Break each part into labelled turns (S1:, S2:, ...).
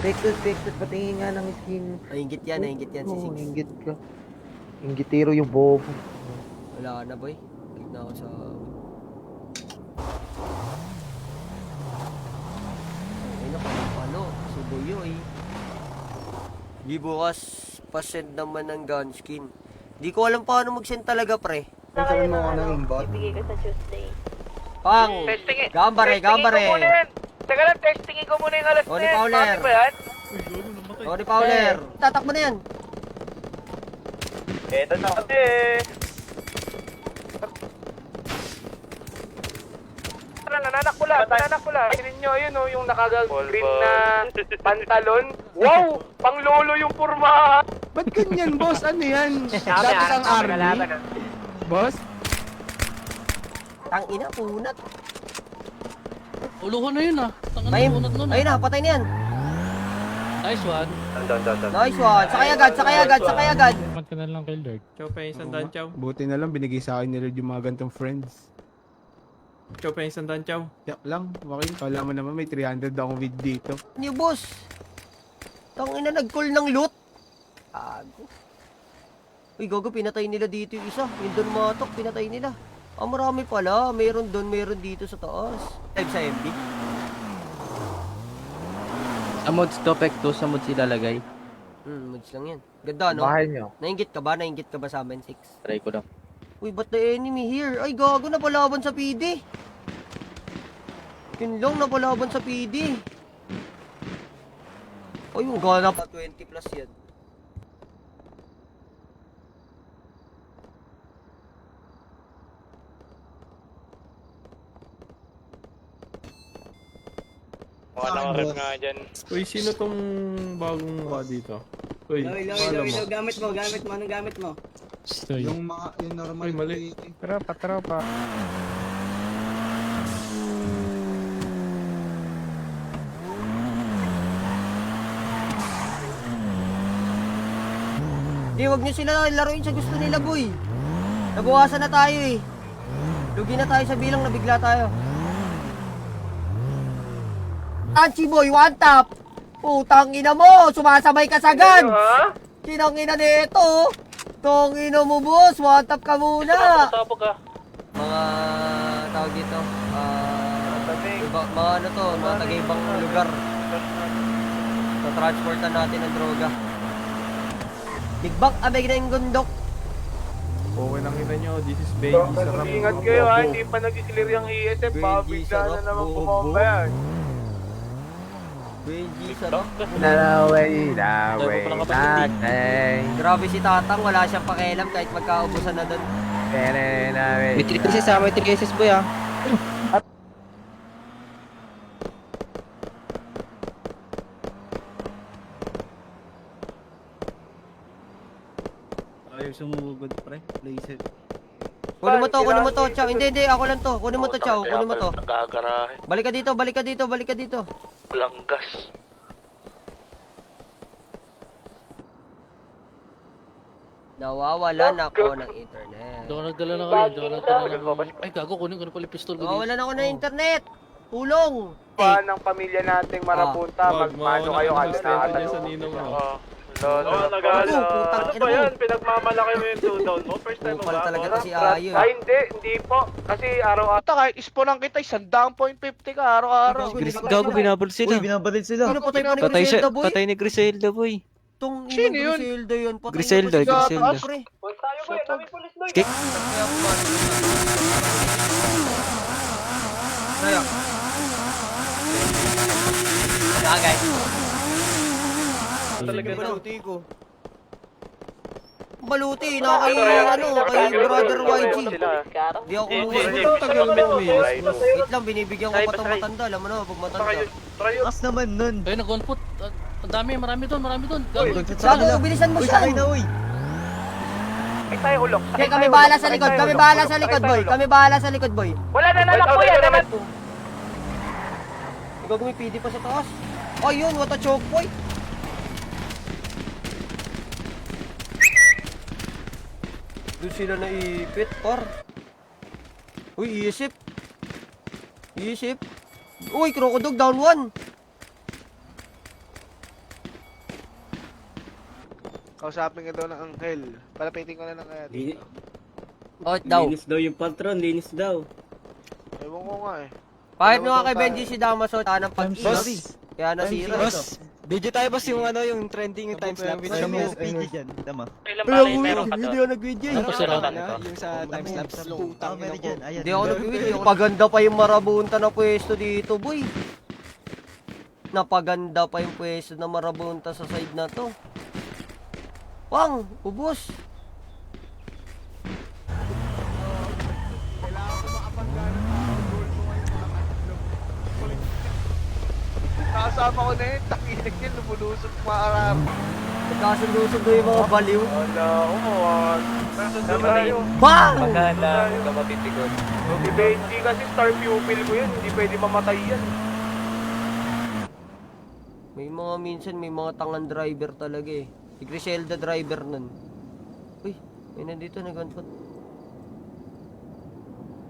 S1: Vector, patingin nga ng skin.
S2: Nainggit yan si
S1: Oo,
S2: Six.
S1: inggit ka. Inggitero yung bobo.
S2: Wala ka na boy. Click na ako sa... Ay na ano, si Boyo eh. Di bukas, pa-send naman ng gun skin. Di ko alam paano mag-send talaga pre.
S1: Saan mo ako ng inbot?
S3: Ibigay ko sa Tuesday.
S2: Pang!
S4: Testingin.
S2: Gambare!
S4: Teka lang, testingin ko muna yung alas
S2: Tony
S4: na yan.
S2: Fowler.
S4: Bakit ba yan?
S2: Tony Fowler! Tatakbo na yan!
S4: Eto na kami. Nananak ko lang. Tingnan nyo, ayun yung nakaga-green na pantalon. Wow! Pang lolo yung purma.
S5: Ba't ganyan, boss? Ano yan? Dati kang army? Boss?
S2: Tang ina, punat.
S6: Uluhan na yun ah. Tangan
S2: Ayun,
S6: na unat nun.
S2: ayun na, patay na yan.
S6: Nice one.
S2: Nice one. Sakay agad.
S7: Mat ka na lang kay Lord.
S8: Chow pa yung sandaan, chow.
S5: Buti na lang binigay sa akin nila yung mga gantong friends.
S8: Chow pa yung sandaan, chow.
S5: Tiyak lang, Joaquin, kala mo naman may 300 akong vid dito.
S2: New boss. Tang ina, nag-call ng loot. Ago. Uy, gogo, pinatay nila dito yung isa. Yung Don Matok, pinatay nila. Ah, marami pala. Meron doon, meron dito sa taas. Live sa MB.
S9: Sa mods to, Pek 2, sa mods ilalagay.
S2: Mods lang yan. Ganda, no?
S1: Bahay nyo.
S2: Nainggit ka ba? Nainggit ka ba sa amin, 6?
S9: Try ko lang.
S2: Uy, ba't the enemy here? Ay, gago, napalaban sa PD. Yun lang, napalaban sa PD. Ay, yung gana pa. 20 plus yan.
S4: Mga nakarap nga dyan.
S8: Uy, sino tong bagong mukha dito? Uy, pala mo.
S2: Gamit mo. Anong gamit mo?
S7: Stoy.
S5: yung normal.
S8: Uy, mali.
S7: Tropa.
S2: Di, wag nyo sila laruin sa gusto nila, boy. Nabawasan na tayo eh. Lugi na tayo sa bilang, nabigla tayo. Anchi boy, one tap! Putang ina mo, sumasabay ka sa gun! Kinang ina nito! Tong ina mo boss, one tap ka muna!
S4: Sabog ka.
S2: Mga tawag dito, mga ano to, mga taga-ibang lugar. Transportan natin ang droga. Bigbang abay na yung gundok.
S8: Okay lang kita nyo, this is baby sarap.
S4: Ingat kayo ha, hindi pa nag-clear yung ESF. Baka bigla na naman bumomba yan.
S2: Benji, sarap.
S1: Naway, natin.
S2: Grabe si Tatang, wala siyang pakialam kahit magkaubusan na doon.
S9: May 3 cases ah, may 3 cases boy ah.
S6: Ayaw sumugod pre. Laser.
S2: Kunin mo to, Chow. Hindi, ako lang to. Kunin mo to, Chow. Kunin mo to.
S4: Nagagarahe.
S2: Balik ka dito.
S4: Walang gas.
S2: Nawawalan ako ng internet.
S6: Doon nagdala na kayo. Ay gago, kunin ko na pala yung pistol ko.
S2: Nawawalan ako ng internet. Tulong.
S4: Pa ng pamilya nating marapunta, magmano kayo kasi
S8: sa ninong mo.
S4: Oo, nag-aala.
S2: Ano ba yan?
S4: Pinagmamalaki mo yung 2 down mo? First time mo
S2: Pala
S4: ba?
S2: talaga to si Ayo.
S4: Ay, hindi po. Kasi araw-araw. Kahit isponan kita, 100.50 ka araw-araw.
S9: Gago, binabaril sila.
S1: binabaril sila.
S2: Sino patay pa ni
S9: Patay
S2: Griselda, boy?
S9: patay ni Griselda boy.
S2: Tong
S4: Sino
S2: inang
S4: yun?
S2: Griselda yun. Patay
S9: Griselda,
S2: na pa si
S9: Griselda.
S2: Pre.
S4: Tayo ba? Dami pulis doon.
S9: Kik.
S2: Kaya. Wala guys.
S8: Talaga nauti ko.
S2: Baluti na kay brother YG. Di ako kumuha.
S8: Tagal mo umilis.
S2: Wait lang, binibigyan ko pa itong matanda. Alam mo na, pag matanda.
S1: As naman nun.
S6: Ay nag-on foot. Ang dami, marami doon. Gago.
S2: Gago, bilisan mo siya.
S4: Ay, tayo ulok.
S2: Okay, kami bahala sa likod. Kami bahala sa likod, boy.
S4: Wala na nanak po yan.
S2: Ikaw gumipidi pa sa taas. Ayun, what a choke, boy. Doon sila naipit, par. Uy, iisip. Uy, Crocodog, down 1.
S5: Kausapin ka daw ng Angel. Palapitin ko na lang kaya dito.
S2: Bakit daw?
S3: daw yung patron, linis daw.
S5: Ewan ko nga eh.
S2: Kahit nung kay Benji si Damaso, tanang pag-ingat.
S7: Boss.
S2: Kaya nasira.
S9: Boss, video tayo boss yung ano, yung trending yung timelapse. Ano mo speedy dyan, tama?
S6: Ilan
S2: Wala ko hindi ako nag-video.
S6: Ano pa sira?
S9: Yung sa timelapse. Putang ina ko.
S2: Hindi ako nag-video. Paganda pa yung marabunta na pwesto dito, boy. Napaganda pa yung pwesto na marabunta sa side na to. Pang, ubos.
S5: Nakasama ko na yun. Takinig yun. Lumulusot maarap.
S2: Nagkasundo-sundo yung mga baliw.
S5: Wala ko mo.
S2: Bang!
S4: Maganda, huwag ka mapitigon. Si Benji kasi star pupil ko yun, hindi pwede mamatay yan.
S2: May mga minsan, may mga tangan driver talaga eh. Si Griselda driver nun. Uy, may nandito, nag-gunpot.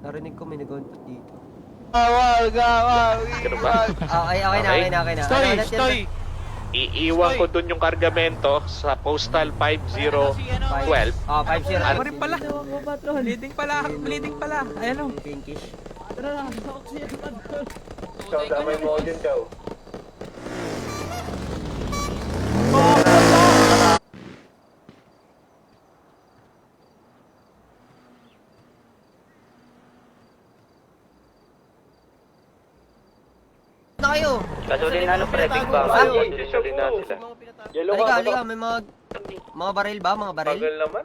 S2: Narinig ko may nag-gunpot dito.
S5: Awal, gawal, iwan.
S2: Okay na.
S5: Stoy,
S2: Ano ulit yan?
S5: stoy.
S4: Iiwan ko dun yung kargamento sa postal 5012.
S2: Ah, 5-0.
S4: Ano
S2: rin
S9: pala. Bleeding pala. Ayan o.
S2: Pinkish.
S4: Chow, damay mo dyan, Chow.
S2: Na kayo?
S4: Gasolina, ano prepping ba? Gasolina sila.
S2: Halika, may mga baril ba? Mga baril?
S4: Bagal naman.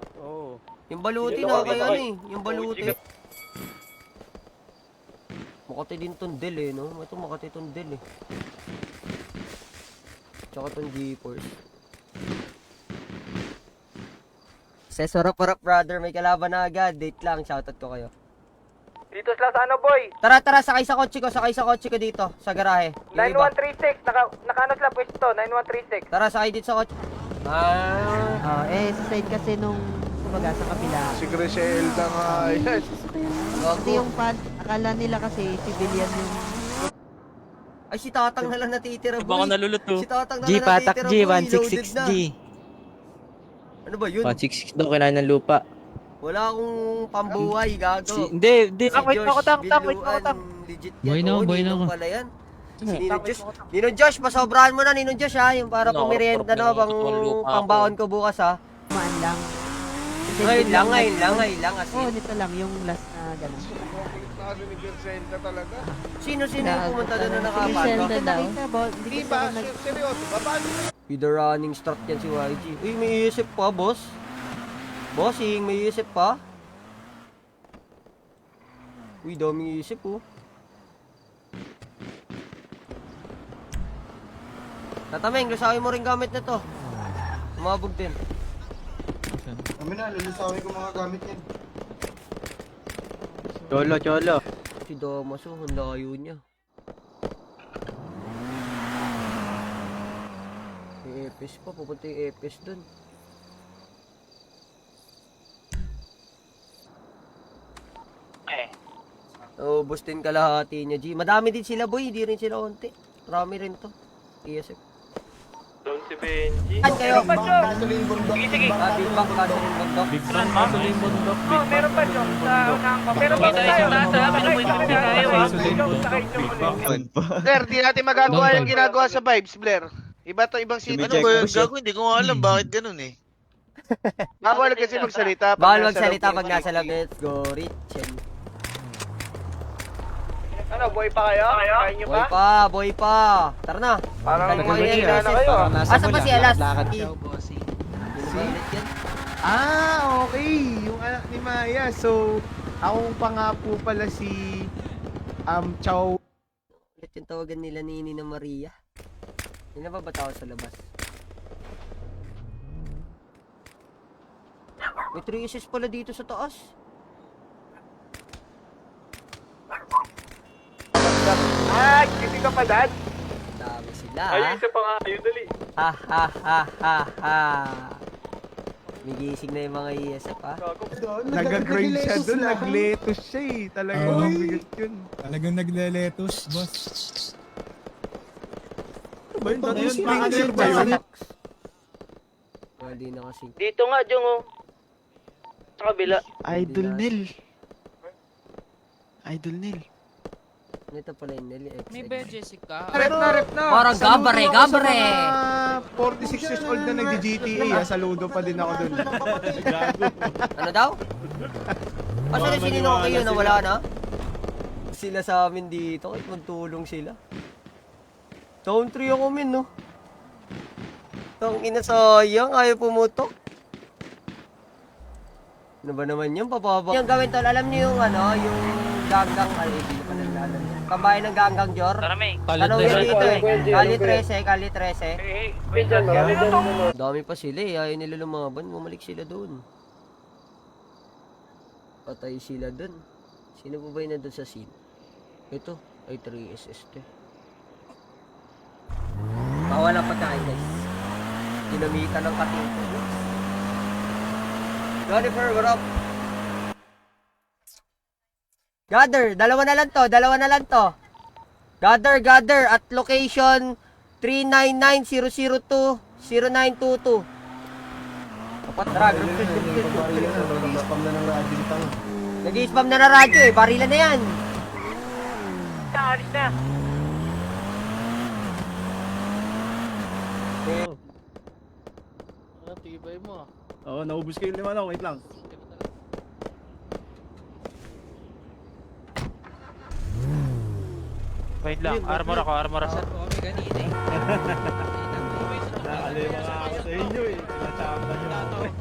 S2: Yung baluti na kayo ano eh. Yung baluti. Makati din tong del eh, no? Ito Makati tong del eh. Tsaka tong G-Force. Sesorap-rap brother, may kalaban na agad. Date lang, shoutout ko kayo.
S4: Dito sila sa ano, boy?
S2: Tara, sakay sa kotse ko dito, sa garahe. Yung iba.
S4: 9136, naka-ano sila pwesto, 9136.
S2: Tara, sakay dito sa kotse.
S10: Sa side kasi nung kumbaga sa kabila.
S5: Si Griselda nga yan.
S10: Kasi yung pan, akala nila kasi civilian yung
S2: Ay, si Tatang na lang natitira, boy.
S6: Baka naluluto.
S2: Si Tatang na
S9: G,
S2: lang
S9: patak
S2: natitira,
S9: G,
S2: boy.
S9: 166
S2: Loaded
S9: G.
S2: na. Ano ba yun?
S9: 166 daw, kailangan ng lupa.
S2: Wala akong pambuhay, gago.
S9: Hindi.
S2: Si Josh Biluan, legit yan.
S7: Boy na ako,
S2: Oo,
S7: boy na
S2: ninong
S7: ako.
S2: pala yan. Si Ninong Josh, pasobrahan mo na, Ninong Josh ha. Yung para
S6: No,
S2: pumirienda na,
S6: lupa ako.
S2: pangbaon ko bukas ha.
S10: maan lang.
S2: Ngayon lang. As
S10: Oo,
S2: in.
S10: nito lang, yung last na gano'n.
S5: Nakasama ni Griselda talaga.
S2: Sino yung pumunta doon na nakapato?
S10: Griselda daw. Hindi
S5: Di
S10: kasi
S5: ba?
S10: ako nag...
S5: Seryoso, babaan mo.
S2: With the running start yan si YG. Uy, may iisip pa, boss. Bossing, may iisip pa. Uy, daming iisip oh. Tatameng, lusawin mo rin gamit na to. Umabog din.
S1: Kami na, lulusawin ko mga gamit yan.
S9: Cholo.
S2: Si Damaso, ang layo niya. May epes pa, pupunta yung epes dun. Ubus din kalahati niya, G. Madami din sila, boy. Hindi rin sila konti. Marami rin to. ESF.
S4: Doon si Benji.
S2: Saan kayo?
S4: Sige.
S2: Big Bang, Gasoline Bundok.
S6: Big Bang, gasoline bundok.
S4: Oh, meron pa dyan sa unang pa. Pero dito tayo,
S5: Blair, di natin magagawa yung ginagawa sa Vibes, Blair. Iba to, ibang city.
S9: Ano ba yun, Gago?
S5: Hindi ko alam bakit ganun eh. Bawal kasi magsalita.
S2: Bawal magsalita pag nasa loob. Let's go, Richen.
S4: Ano, boy pa kayo? Kain nyo pa?
S2: Boy pa. Tara na.
S4: Parang
S2: Ano ba
S4: mahina
S2: yan,
S4: na kayo.
S2: Asa pa si Alas?
S5: Okay. Yung anak ni Maya. So, ako pa nga po pala si Chow.
S2: Ulit yung tawagan nila ni Nina Maria. Hindi na ba tao sa labas? May 3 assists pala dito sa taas.
S4: Ah, kasi ka pa, Dad?
S2: Dami sila.
S4: Ayun, isa pa nga. Ayun, dali.
S2: Ha. May gising na yung mga ESF ha.
S5: Nag-grind siya doon. Nag-lettuce siya eh. Talagang mabigat yun.
S7: Talagang nagleletos, boss.
S5: Ba yun? Springer ba yun?
S2: Hindi na kasi.
S4: Dito nga, Jong, oh. Sa kabila.
S9: Idol Nil. Idol Nil.
S2: Ito pala yung Nelly X.
S6: May ba Jessica?
S5: Rep na.
S2: Parang
S5: Saludo
S2: gabare,
S5: ako sa
S2: gabare.
S5: mga 46 years old na nagdi-GTA. Saludo pa din ako dun.
S2: Ano daw? Asa na sinino kayo na wala na? Sila sa amin dito, kahit magtulong sila. Down 3 ako min, no? Tang ina sayang, ayaw pumutok. Ano ba naman yan, papaba? Yung gawin tol, alam niyo yung ano, yung ganggang, hindi na pa naglalan yan. Kabayan ng ganggang Jor. Tanong yan dito eh. Kali 13, kali 13. Dami pa sila eh, ayaw nila lumaban, bumalik sila doon. Patay sila doon. Sino po ba yun nandun sa scene? Ito, ay 3SS to. Bawal ang pagkain guys. Dinamitan ng kating ko. Jennifer, what up? Gather, dalawa na lang to. Gather at location 399-002-0922. Kapat drag.
S1: Nag-spam na ng radyo yung tanga.
S2: Nag-i-spam na radyo eh, barilan na yan.
S4: Alis na.
S6: Ano, tibay mo ah.
S8: Oo, naubos ko yung 5 na. Wait lang.
S4: Wait lang, armor ako.
S8: Nakalima nga ako sa inyo eh. Pinachamba nyo ako eh.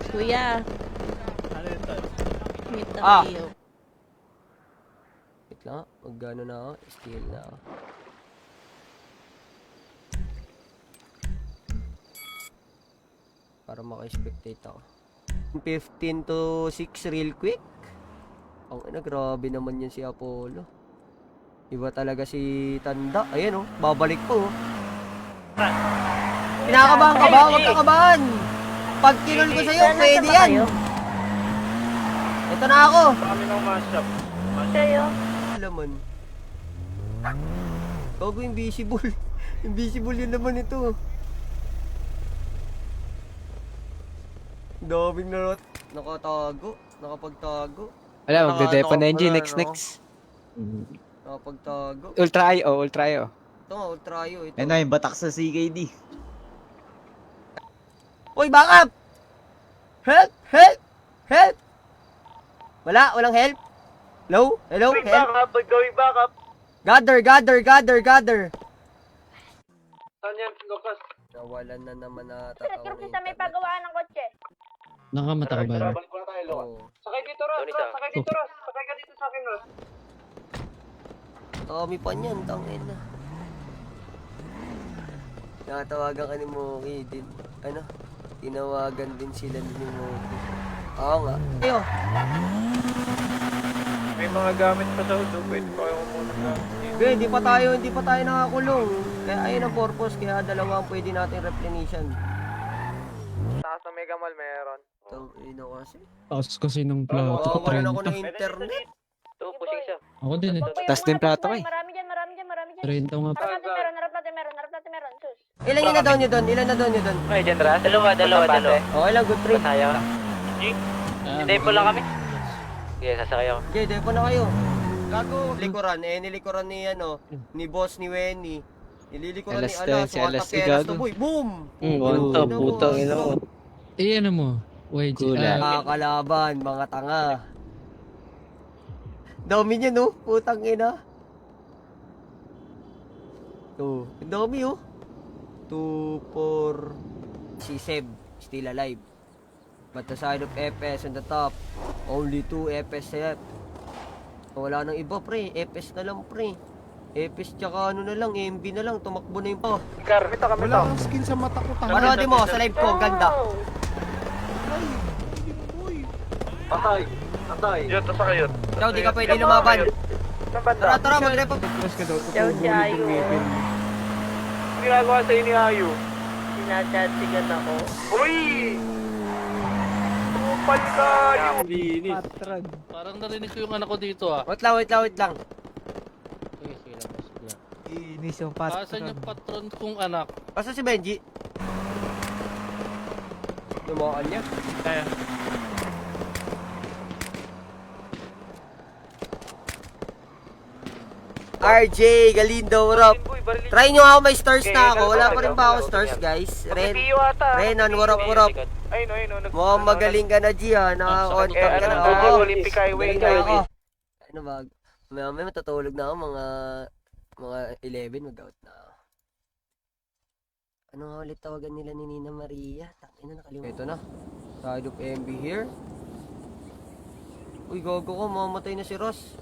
S11: Kuya,
S8: Ano yun, Tol?
S11: meet na
S2: Ah.
S11: kayo.
S2: Wait lang, magkano na ako, steal na ako. Para maka-spectate ako. 15 to 6 real quick. Ang ina, grabe naman yan si Apollo. Iba talaga si Tanda. Ayan oh, babalik po oh. Pinakabahan ka ba? Huwag ka kabahan. Pag kinol ko sa'yo, pwede yan. Ito na ako.
S4: Kami ng mashup.
S11: Kayo.
S2: Laman. Bago invisible. Invisible yun naman ito. Daming narot. Nakatago. Nakapagtago.
S9: Wala, magde-depo na yun,
S2: Wala,
S9: next.
S2: Nakapagtago.
S9: Ultra IO.
S2: Ito nga, ultrayo. Ito.
S10: Ano yung batak sa CKD?
S2: Uy, back up! Help! Help! Help! Walang help? Hello? Hello? Help?
S4: Going back up.
S2: Gather!
S4: Saan yan, Lucas?
S2: Nawalan na naman na
S11: Pero sa may pagawaan ng kotse.
S6: Nakamata ka ba?
S4: Balik ko na tayo, Lucas.
S2: Oh.
S4: Sakay dito, Ros. Sakay dito, Ros. Sakay ka dito sa akin, Ros.
S2: Dami pa niyan, tangin na. Nakatawagan ka ni Moki din. Ano? Tinawagan din sila ni Moki. Oo nga. Ayo.
S4: May mga gamit pa sa hood. Pwede pa kayo muna gamit.
S2: Hindi pa tayo nakakulong. Kaya ayun ang purpose. Kaya dalawa ang pwede natin replenishan.
S4: Taas ng Mega Mall meron.
S2: Tangin na kasi.
S7: Taas kasi ng plato ko,
S2: Kawalan ako
S7: 30.
S2: ng internet.
S4: Ito, pushing siya.
S7: Ako din eh.
S9: Tas din plato ko eh.
S11: Marami dyan.
S7: 30 nga.
S11: Harap natin meron. Sus.
S2: Ilan yung na-down nyo doon?
S4: Ay, dyan, Ras. Dalawa.
S2: Okay lang, good trade.
S4: Tayo. Depo lang kami. Sige, sasakay ako.
S2: Okay, depo na kayo. Gago. Likuran. Nilikuran ni ni boss ni Wenny. Nililikuran ni Alas.
S9: Si Alas,
S2: Wataperas
S9: gago.
S2: to boy. Boom!
S3: Bonto, putang ina mo.
S6: Eh, ano mo? YG.
S2: Kalaban, mga tanga. Dami niya no? Putang ina. Oh, ang dami oh. 2, 4. Si Seb, still alive. But the side of FS on the top. Only 2 FS left. Wala nang iba pre, FS na lang pre. FS tsaka ano na lang, MB na lang, tumakbo na yung pa.
S5: Wala kang skin sa mata ko. Tanga.
S2: Panoodin mo sa live ko, ang ganda.
S4: Patay. Yun, tas kayo.
S2: Ikaw, di ka pwede lumaban. Tara, mag-rep up.
S5: Stress ka daw.
S11: Ciao, Jayo.
S4: Ginagawa sa ini Ayu.
S11: Sinachatigan ako.
S4: Uy! Tupal ka!
S3: Linis.
S6: Parang narinig ko yung anak ko dito ah.
S2: Wait lang.
S6: Sige lang. Sige lang.
S9: Inis yung
S6: Asan yung patron kong anak?
S2: Basta si Benji. Lumaan niya.
S6: Kaya.
S2: RJ Galindo, what up? Try nyo ako, may stars na ako. Wala pa rin ba ako stars, guys? Renan, what up, what up?
S4: Ayun,
S2: Mukhang magaling ka na, G, ha? Naka-contact ka na. Oo.
S4: Olympic Highway.
S2: Galing na ako. Ano ba? May matutulog na ako, mga 11, mag-out na ako. Ano nga ulit tawagan nila ni Nina Maria? Tangina, nakalimutan. Ito na. Side of MB here. Uy, gago ka, mamamatay na si Ross.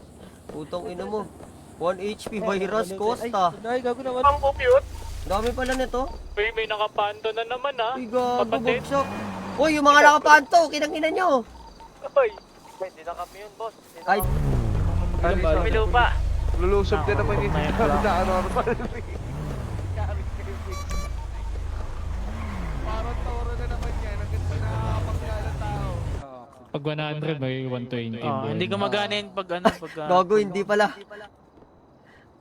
S2: Putang ina mo. 1 HP by Ross Costa.
S9: Ay, gago naman.
S4: Ang cute.
S2: Dami pala nito.
S6: May nakapanto na naman ah.
S2: Uy, gago,
S6: Kapatid.
S2: bagsak. Uy, yung mga nakapanto, kinang-ina nyo.
S4: Ay, hindi na kami yun, boss.
S2: Ay,
S4: Kami lupa.
S5: Lulusob din naman yung sa normal. Parang toro na naman yan. Ang ganda na pagkala tao.
S7: Pag 100, may 120.
S6: Hindi ka maganin pag ano, pag...
S2: gago, hindi pala.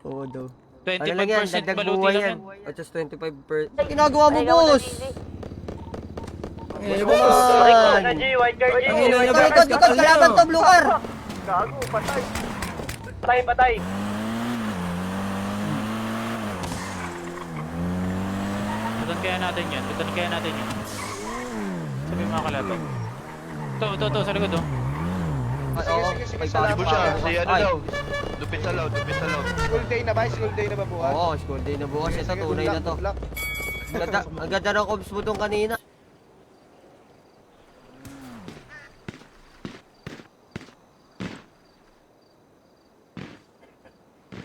S2: Oo daw. Ano lang yan,
S6: 25%
S2: dagdag
S6: baluti
S2: buhay
S6: lang
S2: yan.
S6: yan.
S2: At just 25%. Ginagawa mo, boss! Eh, boss!
S4: Na G, white card G.
S2: Ito, kalaban to, blue car!
S4: Gago, patay. Patay.
S6: Tutan kaya natin yan. Sabi mga kalaban. Ito, sa likod oh.
S5: Sige, salamat.
S2: Si ano daw?
S1: Lupit sa loud.
S5: School day na ba? School day na ba bukas?
S2: Oo, school day na bukas. Ito, tunay na to. Ang ganda ng comps mo tong kanina.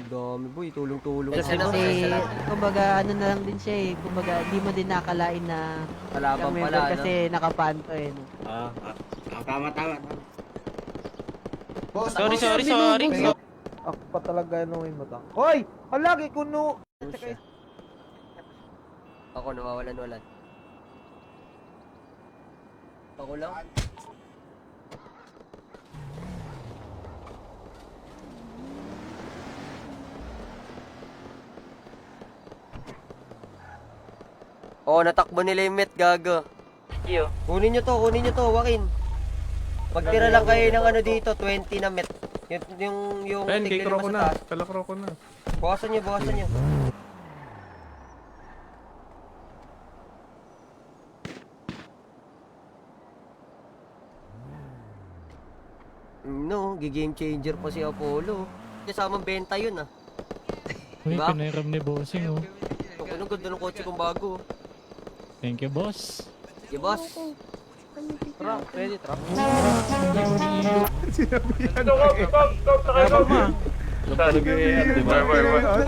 S2: Dami boy, tulong-tulong.
S10: Kasi, kumbaga, ano na lang din siya eh. Kumbaga, di mo din nakalain na
S2: Kalaban
S10: yung
S2: pala,
S10: member
S2: no?
S10: kasi nakapanto eh. No?
S1: Tama. Boss,
S6: Sorry.
S5: Ako pa talaga ano yung mata. Hoy! Halagi kuno!
S2: Ako nawawalan. Ako lang. Oo, natakbo nila yung met, gago.
S4: Iyo.
S2: Kunin nyo to, Joaquin. Pagtira lang kayo ng ano dito, 20 na met. Yung
S8: Ben, kay
S2: tignan mo
S8: Croco
S2: sa
S8: na.
S2: taas.
S8: Kala Croco na.
S2: Bukasan nyo. No, game changer pa si Apollo. Kasamang benta yun ah.
S7: Uy,
S2: Diba?
S7: pinairam ni Bossing oh.
S2: Ano ganda ng kotse kong bago.
S7: Thank you, boss.
S2: Yeah, boss.
S9: Truck, ready, truck.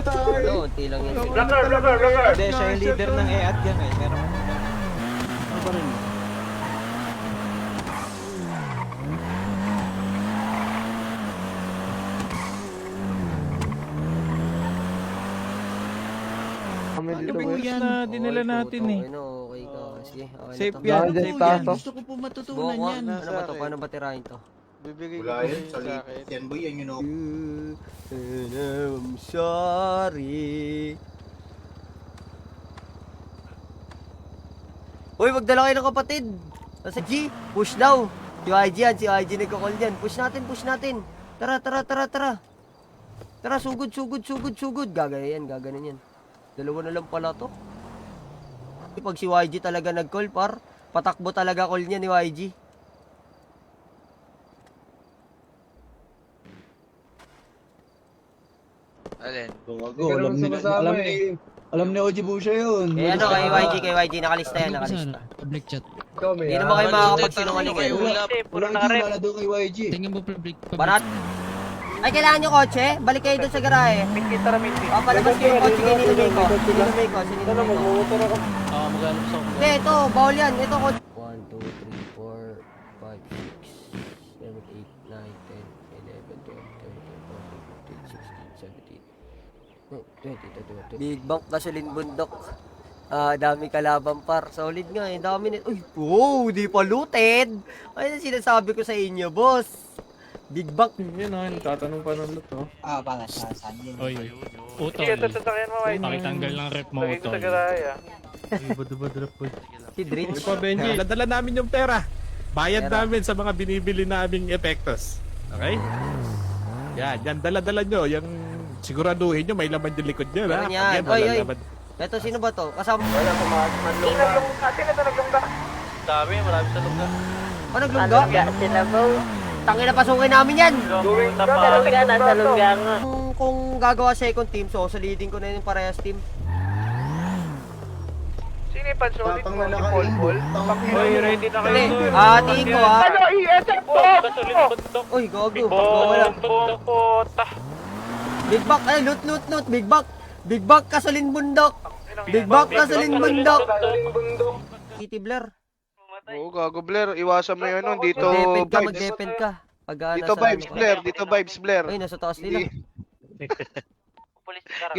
S2: No, unti lang yan.
S9: Hindi, siya yung leader ng EAT yan eh. Pero,
S5: Kami dito
S7: Gabi ko
S5: guys.
S7: yan na dinala natin eh.
S2: Okay ka. Sige, okay
S9: safe
S2: na to.
S9: yan.
S5: Safe tato.
S7: Gusto ko po matutunan
S2: Buko,
S7: yan.
S2: ano ba to? Paano ba tirahin to?
S9: bibigay ko
S1: Wala
S9: po
S1: yun,
S9: yun sa akin.
S1: Yan boy, yan yun o.
S2: And I'm sorry. Uy, magdala kayo ng kapatid. Nasa G, push daw. Si YG yan, si YG nagkakall dyan. Push natin. Tara. Tara, sugod. Gagaya yan, gaganan yan. Dalawa na lang pala to. Pag si YG talaga nag-call, patakbo talaga call niya ni YG.
S1: Alam ni OG Busha yun.
S2: Eh ano, kay YG, nakalista yan, nakalista.
S7: Public chat.
S2: Hindi naman kayo makakapagsinungaling eh.
S4: Puro nakarep.
S1: doon kay YG.
S7: Tingnan mo public.
S2: Barat. Ay, kailangan nyo kotse? Balik kayo doon sa garahe. Palabas kayo yung kotse kay Ninamay ko. Sinilumay ko.
S6: Mag-alam sa ako.
S2: Hindi, ito, bawal yan. Ito kotse. 1, 2, 3, 4, 5, 6, 7, 8, 9, 10, 11, 12, 13, 14, 15, 16, 17, 18. Big Bank Gasoline Bundok. Dami kalaban par. Solid nga eh. Dami nito. Uy, wow, di pa looted. Ay, sinasabi ko sa inyo, boss. Big Bank.
S8: Yun o, tatanong pa ng lot oh.
S1: Para saan yun?
S7: Oy, utol.
S4: Sige, sasakyan mo, YG.
S7: Pakitanggal ng rep mo,
S4: Lagay ko
S7: utol.
S4: sa garahe ah.
S8: Badra po.
S2: Si Drinch.
S8: Ito, Benji. Nadala namin yung pera. Bayad
S2: Pera.
S8: namin sa mga binibili naming epektos. Okay? Yan, dala-dala nyo. Yung siguraduhin nyo, may laman yung likod nyo.
S2: Meron yan.
S8: Yan, wala
S2: Oy.
S8: laman.
S2: Eto, sino ba to? Kasama.
S4: Sino naglungga?
S3: Dami, marami sa lugar.
S2: Oh, naglungga?
S11: Sila po.
S2: Tangin na pasukin namin yan.
S11: Salungga, nasa lungga nga.
S2: Kung gagawa second team, so solidin ko na yung parehas team.
S4: Sino yung pansulit
S1: Tapang
S4: mo?
S1: na
S4: Si Paul Paul?
S3: Hoy, ready na kayo.
S2: Hindi, tingin ko
S4: Ano, ESF po?
S3: Kasulin bundok.
S2: Uy, gago. Wala.
S3: Puta.
S2: Big Back, ay, loot. Big Back. Big Back, kasalin bundok. Big Back, kasalin bundok. Kitty Blair.
S4: Oo, gago Blair. Iwasan mo yun dito.
S2: Mag-depend ka. Pag,
S4: Dito
S2: nasa
S4: vibes
S2: ano ka.
S4: Blair. Dito vibes Blair.
S2: Ay, nasa taas nila.
S3: Pulis ka.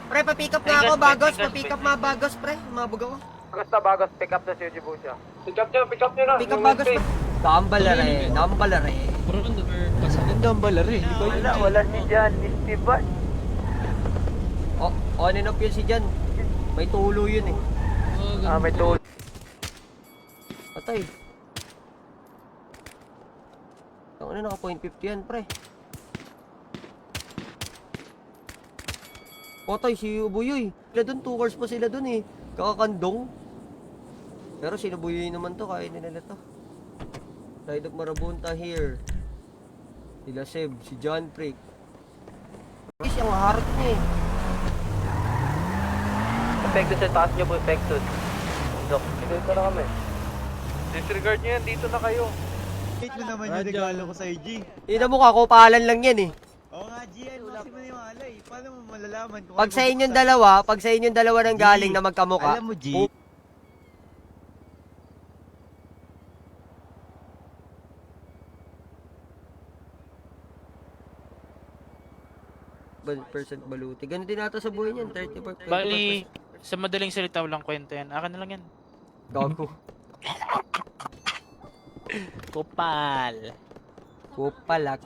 S2: Pre, pa-pick up na ako, bagos. Pa-pick up mga bagos, pre. Mabog ako.
S4: Basta bagos, pick up na si Uji Busha. Pick up nyo na.
S2: Pick up bagos, pre. Dambalare.
S6: Front or pasalit?
S9: Ang balari.
S4: Wala si Jan, ni Steven.
S2: Oh, on and off yun si Jan. May tulo yun eh.
S4: May tool.
S2: Atay. Ang ano, naka point 50 yan, pre. Otay, si Ubuyoy. Sila dun, 2 cars pa sila dun eh. Kakakandong. Pero si Ubuyoy naman to, kaya nila to. Side of Marabunta here. Sila Seb, si John Prick. Guys, ang harap niya eh.
S3: Epektos sa taas nyo po, epektos. Dok.
S4: Dito na kami. Disregard nyo yan, dito na kayo.
S9: Wait mo naman yung regalo ko sa G.
S2: Ina mo ka, kupalan lang yan eh.
S9: Oo nga, G, ano kasi maniwala eh. Paano mo malalaman kung
S2: Pag sa inyong dalawa nang galing na magkamuka.
S9: Alam mo, G.
S2: Percent baluti. Ganun din ata sa buhay niyan, 34%.
S6: Bali, sa madaling salita walang kwento yan. Akin na lang yan.
S2: Gago.
S6: Kupal.
S2: Kupalak.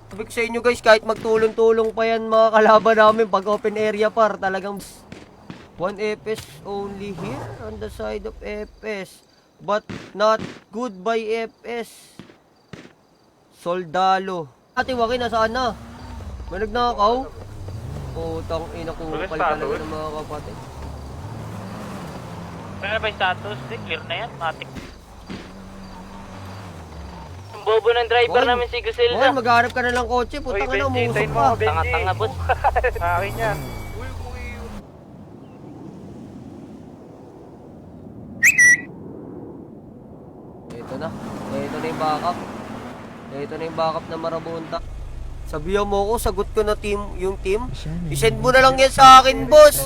S2: Sabi ko sa inyo guys, kahit magtulong-tulong pa yan mga kalaban namin pag open area par, talagang 1 FS only here on the side of FS, but not good by FS. Soldalo. Ate Waki, nasaan na? May nagnakaw? Putang ina, kupal talaga ng mga kapatid.
S6: Ano ba yung status? Clear na yan, matik.
S3: Ang bobo ng driver
S2: Hoy.
S3: namin si Gusilda.
S2: Hoy, maghanap ka na lang kotse, putang ina, umusok ka.
S3: Tanga-tanga, boss.
S4: Akin yan.
S2: Ito na yung backup. Ito na yung backup na Marabunta. Sabihan mo ko, sagot ko na yung team. I-send mo na lang yan sa akin, boss.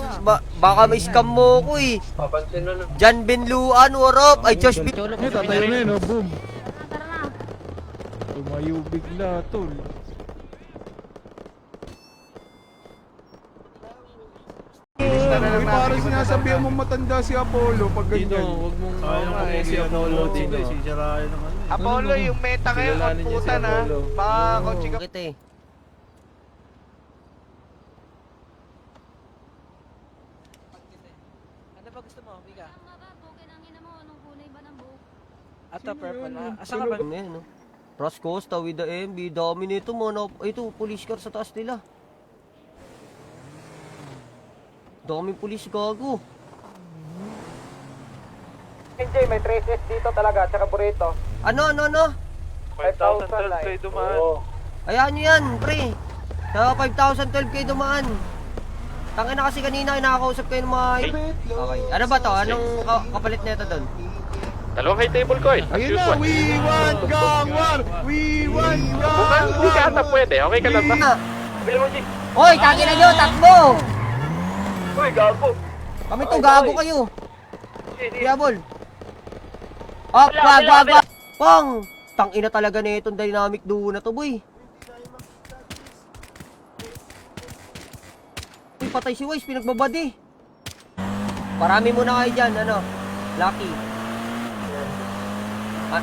S2: Baka may scam mo ko eh.
S4: Papansin na.
S2: Jan Binluan, what up? Ay, Josh Bin...
S8: Tatayo na yun, oh, boom.
S11: Tara na.
S8: Tumayo bigla, tol.
S5: Parang sinasabihan mo matanda si Apollo pag ganyan.
S8: Huwag mong si Apollo dito.
S4: Apollo, yung meta ngayon, ang puta na. Baka kotse ka.
S2: Bakit eh?
S9: Ano ba gusto mo, Mika?
S10: Ato, purple.
S9: Asa ka ba?
S2: Ano yan, no? Ross Costa with the MB. Dami nito, man. Ito, police car sa taas nila. Daming police, gago.
S4: NJ, may 3S dito talaga, tsaka burrito.
S2: Ano?
S4: 5,000 kayo dumaan.
S2: Ayan nyo yan, pre. Sa 5,012 kayo dumaan. Tangin na kasi kanina, nakakausap kayo ng mga... Okay. Ano ba to? Anong kapalit nito doon?
S3: Dalawang high table coin.
S5: Ayun na, we want gang war! We want gang war!
S3: Hindi ka ata pwede. Okay ka lang ba?
S4: Bilang mo, G.
S2: Hoy, tangin na nyo, takbo!
S4: Uy, gago.
S2: Kami to, gago kayo. Diabol. Wag. Pong! Tangina talaga na itong dynamic duo na to, boy. Uy, patay si Wise, pinagbabadi. Parami muna kayo dyan, ano? Lucky.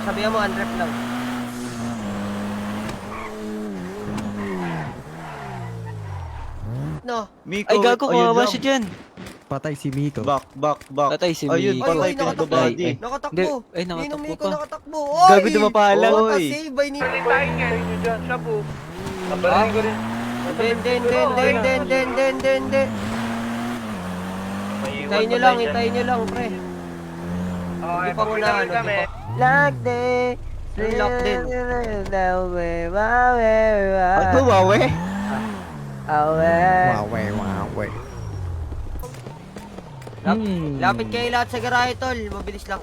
S2: Sabihan mo, unrep lang. No.
S9: Miko, ay gago, kawawa siya dyan.
S5: Patay si Miko.
S9: Back. Patay si Miko.
S5: Ayun,
S2: Ay,
S5: patay
S2: nakatakbo.
S5: ka.
S2: Nakatakbo.
S9: Ay, nakatakbo
S2: Ninong Miko,
S9: pa.
S2: nakatakbo.
S9: Gago, dumapalang.
S2: Save by Ninong.
S4: Balitain nga rin nyo dyan, Shabu.
S2: Abalin ko rin. Den. Hintayin nyo lang, pre. Hindi pa muna, ano, di pa.
S9: Lock day.
S2: Lock din.
S9: Ano, wawe?
S2: Lapit kayo lahat sa garahe, tol. Mabilis lang.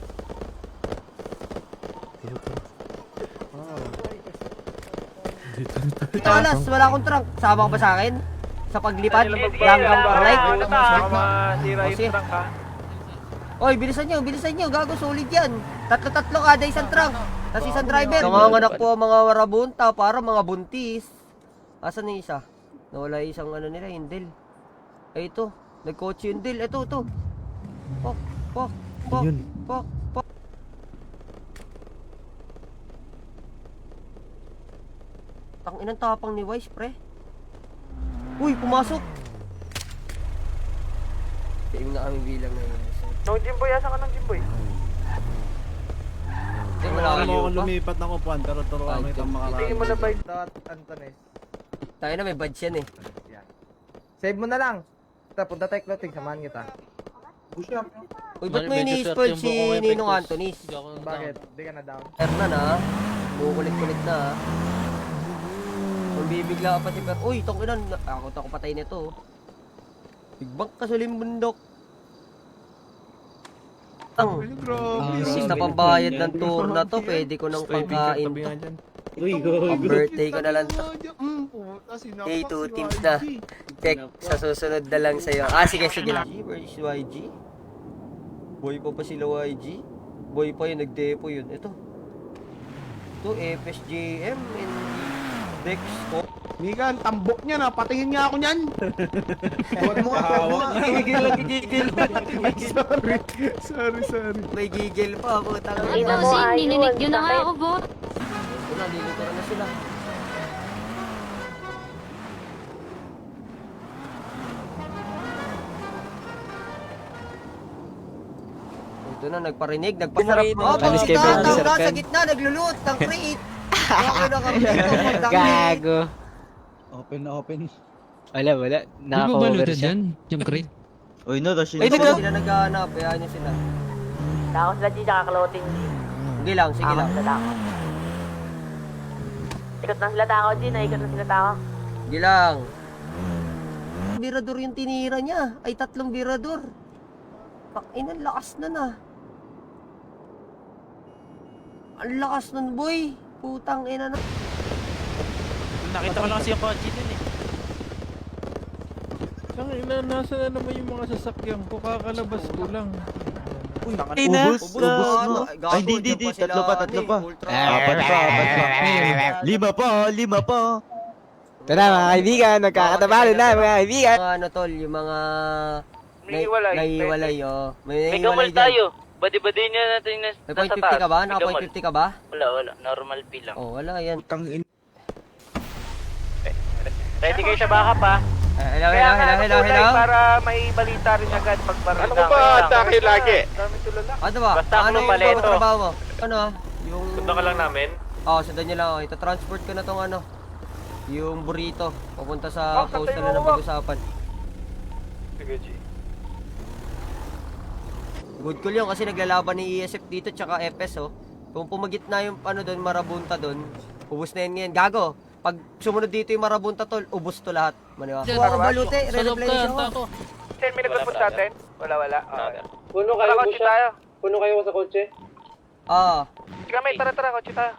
S2: Ito, alas, wala akong trunk. Sama ka ba sa akin? Sa paglipad? Hanggang right?
S4: Masira
S2: O, sige.
S4: yung trunk ha.
S2: Oy, bilisan nyo. Gago, solid yan. Tatlo kada isang trunk. Tapos isang driver. Nanganganak po ang mga marabunta para mga buntis. Asan na isa? Nawala isang ano nila, Indel. Ay, ito. Nagkotse yung Indel. Ito. Pok. Tang inang tapang ni Wise, pre. Uy, pumasok. Tingin na kami bilang na yun.
S4: No, Jimboy, asan ka ng Jimboy?
S2: Hindi, malayo pa.
S5: lumipat ng upuan, pero turuan mo itong mga
S4: Tingin mo na ba
S5: Antones.
S2: Tayo na, may badge yan eh.
S5: Save mo na lang. Punta tayo clothing, samahan kita.
S2: Uy, ba't may ini-spoil si Ninong Antonis?
S5: Di ka na down?
S2: Hernan ha? Kukulit-kulit na ha? Magbibigla ka pa si Per. Uy, itong inan. Ako patay nito. Bigbang ka sa limbundok. Ang isis na pambayad ng tour na to, pwede ko nang pangkain to. Birthday ko na lang to. Hey, 2 teams na. Check, sa susunod na lang sa'yo. Sige lang. Where is YG? Boy pa sila YG? Boy pa yun, nag-depo yun. Ito, FSJM and Dexco.
S5: Mika, ang tambok niya na. Patingin nga ako niyan.
S1: Huwag mo ka.
S2: Gigil.
S5: Sorry.
S2: May gigil pa, putang
S11: Ay,
S2: ina.
S11: bossing, nininig nyo na nga ako, boss.
S2: Ito na, lilito na sila. Ito na, nagparinig, nagpasarap.
S9: Alis kayo, Ben. Sarap
S2: Sa
S9: yan.
S2: gitna, naglulot ng crate. Okay na kami dito, putang ina.
S9: Gago.
S5: Open.
S9: Wala.
S7: Hindi mo
S9: Naka-cover
S7: balutan
S9: siya.
S7: dyan? Yung crate?
S5: Uy, no, Rashid.
S9: Ay,
S2: Hindi
S9: nagka-
S2: sila naghahanap, kaya nyo sila.
S11: Tako sila G, tsaka clothing G.
S2: Sige lang.
S11: Sila tako. Ikot na sila tako G, naikot na sila tako.
S2: Sige lang. Birador yung tinira niya. Ay, 3 birador. Pakinan, lakas na. Ang lakas nun, boy. Putang ina na.
S6: Nakita ko lang kasi yung kotse dun eh.
S7: Nasa na naman yung mga sasakyan ko, kakalabas ko lang.
S9: Ubus na.
S2: Ay, di. Tatlo pa.
S9: Apat pa. 5 pa. Tara mga kaibigan, magkakatabalo na mga kaibigan.
S2: Mga ano tol, yung mga
S4: Naihiwalay.
S2: oh.
S3: May
S2: May
S3: gamal
S2: naihiwalay dyan.
S3: tayo. Badi-badi niya natin
S2: May point 50 ka ba? Naka point 50 ka ba?
S3: Wala. Normal P lang.
S2: Oh, wala yan.
S3: Ready kayo sa backup ha?
S2: Hello.
S4: Para may balita rin agad pag baril
S3: Ano ko ba atake lagi?
S4: Dami tulala.
S2: Ano ba?
S3: Basta
S2: Ano
S3: ako
S2: yung
S3: paleto.
S2: trabaho mo? Ano ah? Yung...
S3: Sundan ka lang namin.
S2: Sundan nyo lang ako. Ito-transport ko na tong ano. Yung burrito. Pupunta sa
S4: Santay
S2: postal
S4: mo
S2: na
S4: ba?
S2: pag-usapan.
S4: Sige G.
S2: Good call yun kasi naglalaban ni ESF dito tsaka FS oh. Kung pumagit na yung ano doon, marabunta doon, ubos na yan ngayon. Gago! Pag sumunod dito yung marabunta tol, ubos to lahat. Maniwa. Kuha ko balute,
S6: Sa loob ka,
S2: re-replenish ako.
S6: tako.
S4: 10 minutes
S3: Wala
S4: po
S3: pa
S4: sa atin? Wala. Okay.
S3: Puno
S4: Kotse tayo.
S3: Puno kayo sa kotse?
S4: Kami, tara, kotse tayo.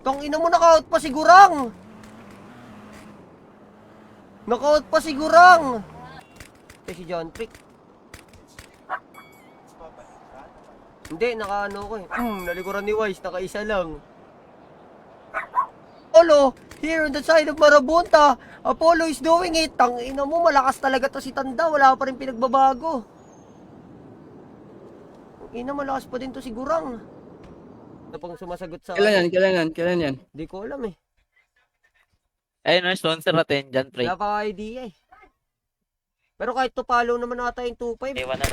S2: Tong ina mo, naka-out pa sigurang! Naka-out pa sigurang! Si John Trick. Hindi, naka-ano ko eh. Nalikuran ni Wise, naka-isa lang. Olo, here on the side of Marabunta, Apollo is doing it. Tangina mo, malakas talaga to si Tanda. Wala pa rin pinagbabago. Ina, malakas pa din to si Gurang. Ito pang sumasagot sa...
S9: Kailan yan?
S2: Di ko alam eh.
S3: Ayun, sponsor natin dyan, pre.
S2: Wala pa idea eh. Pero kahit to follow naman ata yung 2-5.
S3: Iwan na.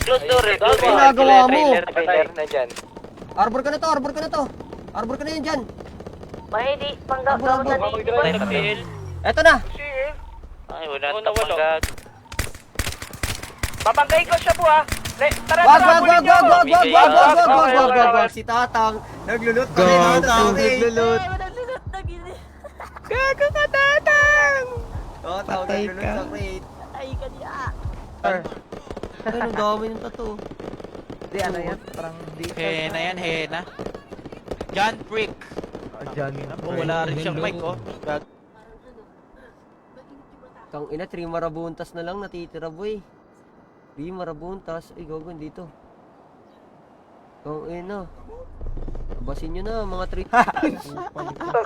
S3: Close door, eh.
S2: Ano ginagawa mo?
S4: Trailer na dyan.
S2: Arbor ka na to. Arbor ka na yun dyan.
S11: Mahidi, panggap daw sa dito.
S2: Eto na.
S3: Ay, wala na panggag.
S4: Babanggayin ko siya po ha. Tara,
S2: Wag. Si Tatang, naglulot pa rin ako sa naglulot. Gago ka, Tatang! Tatang, naglulot sa crate.
S11: Ay, kanya.
S2: Ay, ang dami ng tato.
S5: Di, ano yan? Parang di.
S3: Hena yan, Hena. John Prick. Wala rin siyang mic, oh.
S2: Kang ina, 3 marabuntas na lang natitira, boy. 3 marabuntas. Ay, gagawin dito. Kang ina. Basin nyo na, mga 3.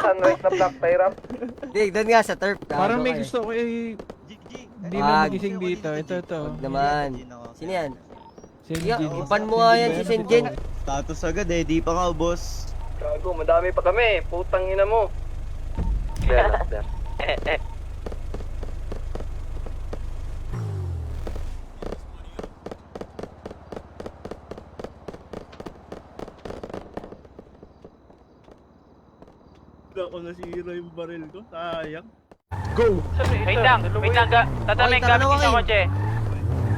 S4: Sunrise na black tie wrap.
S2: Dig, doon nga sa turf.
S7: Parang may
S2: Gago
S7: gusto ko eh. Hindi
S2: Wag.
S7: na magising dito. Ito.
S2: Huwag naman. Sino yan?
S7: Senjin.
S2: Ipan mo nga yan si Senjin.
S9: Status agad eh, di pa nga boss.
S4: Gago, madami pa kami. Putang ina mo.
S8: Ako nasira yung baril ko. Sayang.
S3: Wait lang. Tatamig
S2: Okay, tara na,
S3: gamit sa
S2: Joaquin.
S3: kotse.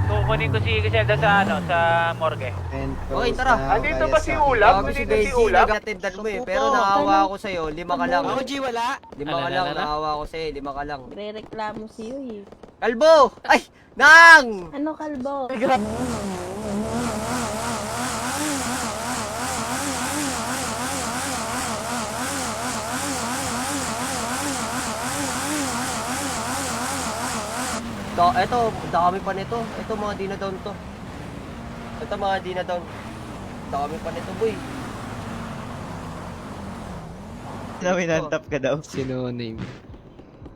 S3: Kukunin ko si Griselda sa sa morgue.
S2: Okay, tara.
S4: Andito ba si Ulap?
S2: Bago si
S4: Andito si
S2: Benji,
S4: Ulap?
S2: nag-attendan mo eh. Pero naawa ako sa'yo, 5 ka lang.
S9: Ako G, wala.
S2: 5 ka lang, naawa ako sa'yo, 5 ka lang.
S11: Re-reklamo siyo eh.
S2: Kalbo! Ay! Nang!
S11: Ano kalbo?
S2: Eto, dami pa nito. Ito mga di na down to. Ito mga di na down. Dami pa nito, boy.
S9: Naminantap ka daw.
S6: Sino name?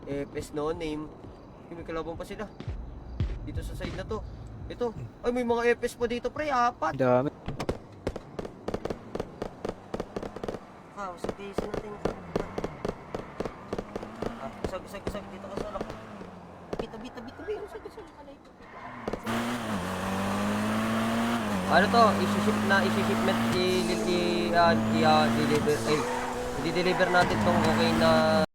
S2: FS no name. May kalaban pa sila. Dito sa side na to. Ito. Ay, may mga FS pa dito, pre. 4.
S6: Dami.
S2: Sabihin natin. Usag. Dito ka sa lock. Bita. Usag. Ano to? I-deliver natin tong okay na